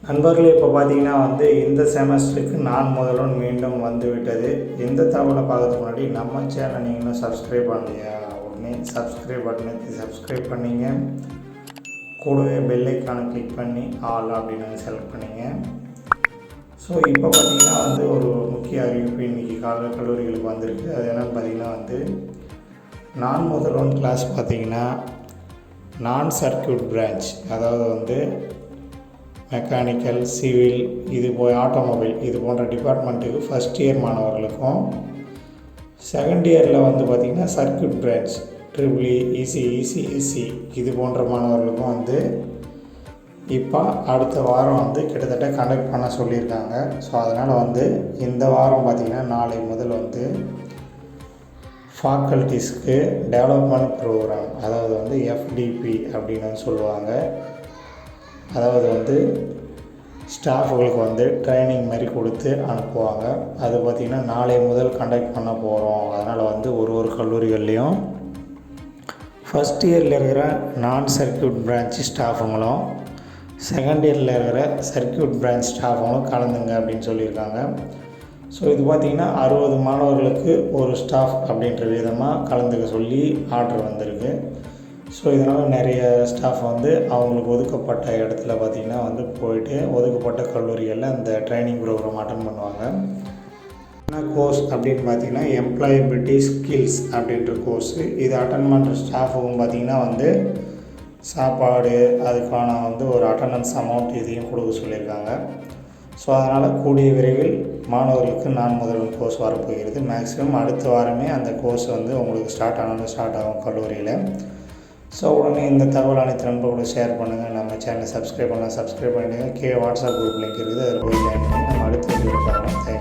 நண்பர்களே, இப்போ பார்த்தீங்கன்னா இந்த செமஸ்டருக்கு நான் முதல்வன் மீண்டும் வந்துவிட்டது. இந்த தகவலை பார்க்கறதுக்கு முன்னாடி நம்ம சேனலை நீங்கள் இன்னும் சப்ஸ்கிரைப் பண்ணலையா? உடனே சப்ஸ்கிரைப் பட்டனை சப்ஸ்கிரைப் பண்ணிங்க. கூடவே பெல்லைக்கானை கிளிக் பண்ணி ஆல் அப்படின்னு செலக்ட் பண்ணிங்க. ஸோ இப்போ பார்த்தீங்கன்னா ஒரு முக்கிய அறிவிப்பு இன்றைக்கி கல்லூரிகளுக்கு வந்திருக்கு. அது என்னென்னு பார்த்தீங்கன்னா நான் முதல்வன் கிளாஸ் பார்த்தீங்கன்னா நான் சர்க்கியூட் பிரான்ச், அதாவது மெக்கானிக்கல், சிவில், இது போய் ஆட்டோமொபைல் இது போன்ற டிபார்ட்மெண்ட்டுக்கு ஃபஸ்ட் இயர் மாணவர்களுக்கும், செகண்ட் இயரில் பார்த்திங்கன்னா சர்க்கியூட் பிரான்ச் ட்ரிபிள் இசிஇசிஎஸ்சி இது போன்ற மாணவர்களுக்கும் இப்போ அடுத்த வாரம் கிட்டத்தட்ட கண்டக்ட் பண்ண சொல்லியிருக்காங்க. ஸோ அதனால் இந்த வாரம் பார்த்திங்கன்னா நாளை முதல் ஃபேக்கல்ட்டிஸ்க்கு டெவலப்மெண்ட் ப்ரோக்ராம், அதாவது எஃப்டிபி அப்படின்னு சொல்லுவாங்க. அதாவது ஸ்டாஃபுகளுக்கு ட்ரைனிங் மாதிரி கொடுத்து அனுப்புவாங்க. அது பார்த்திங்கன்னா நாளை முதல் கண்டக்ட் பண்ண போகிறோம். அதனால் ஒரு கல்லூரிகள்லேயும் ஃபஸ்ட் இயரில் இருக்கிற நான் சர்க்கியூட் பிரான்ச் ஸ்டாஃபுங்களும், செகண்ட் இயரில் இருக்கிற சர்க்கியூட் பிரான்ச் ஸ்டாஃபுங்களும் கலந்துங்க அப்படின்னு சொல்லியிருக்காங்க. ஸோ இது பார்த்திங்கன்னா 60 மாணவர்களுக்கு ஒரு ஸ்டாஃப் அப்படின்ற விதமாக கலந்துக்க சொல்லி ஆர்டர் வந்திருக்கு. ஸோ இதனால் நிறைய ஸ்டாஃப் அவங்களுக்கு ஒதுக்கப்பட்ட இடத்துல பார்த்திங்கன்னா போயிட்டு ஒதுக்கப்பட்ட கல்லூரிகளில் அந்த ட்ரைனிங் ப்ரோக்ராம் அட்டன் பண்ணுவாங்க. என்ன கோர்ஸ் அப்படின்னு பார்த்திங்கன்னா எம்ப்ளாயபிலிட்டி ஸ்கில்ஸ் அப்படின்ற கோர்ஸு. இது அட்டன் பண்ணுற ஸ்டாஃபுக்கும் பார்த்திங்கன்னா சாப்பாடு, அதுக்கான ஒரு அட்டண்டன்ஸ் அமௌண்ட் இதையும் கொடுக்க சொல்லியிருக்காங்க. ஸோ அதனால் கூடிய விரைவில் மாணவர்களுக்கு நான் முதல்வன் கோர்ஸ் வரப்போகிறது. மேக்ஸிமம் அடுத்த வாரமே அந்த கோர்ஸ் உங்களுக்கு ஸ்டார்ட் ஆகும் கல்லூரியில். ஸோ உடனே இந்த தகவல் அனைத்து நண்பர்களோட ஷேர் பண்ணுங்கள். நம்ம சேனலை சப்ஸ்கிரைப் பண்ணிவிடுங்க. கீழே வாட்ஸ்அப் குரூப் லிங்க் இருக்குது, அதில் போய் ஜாயின் பண்ணி நம்ம அடுத்த வீடியோ பார்க்கலாம்.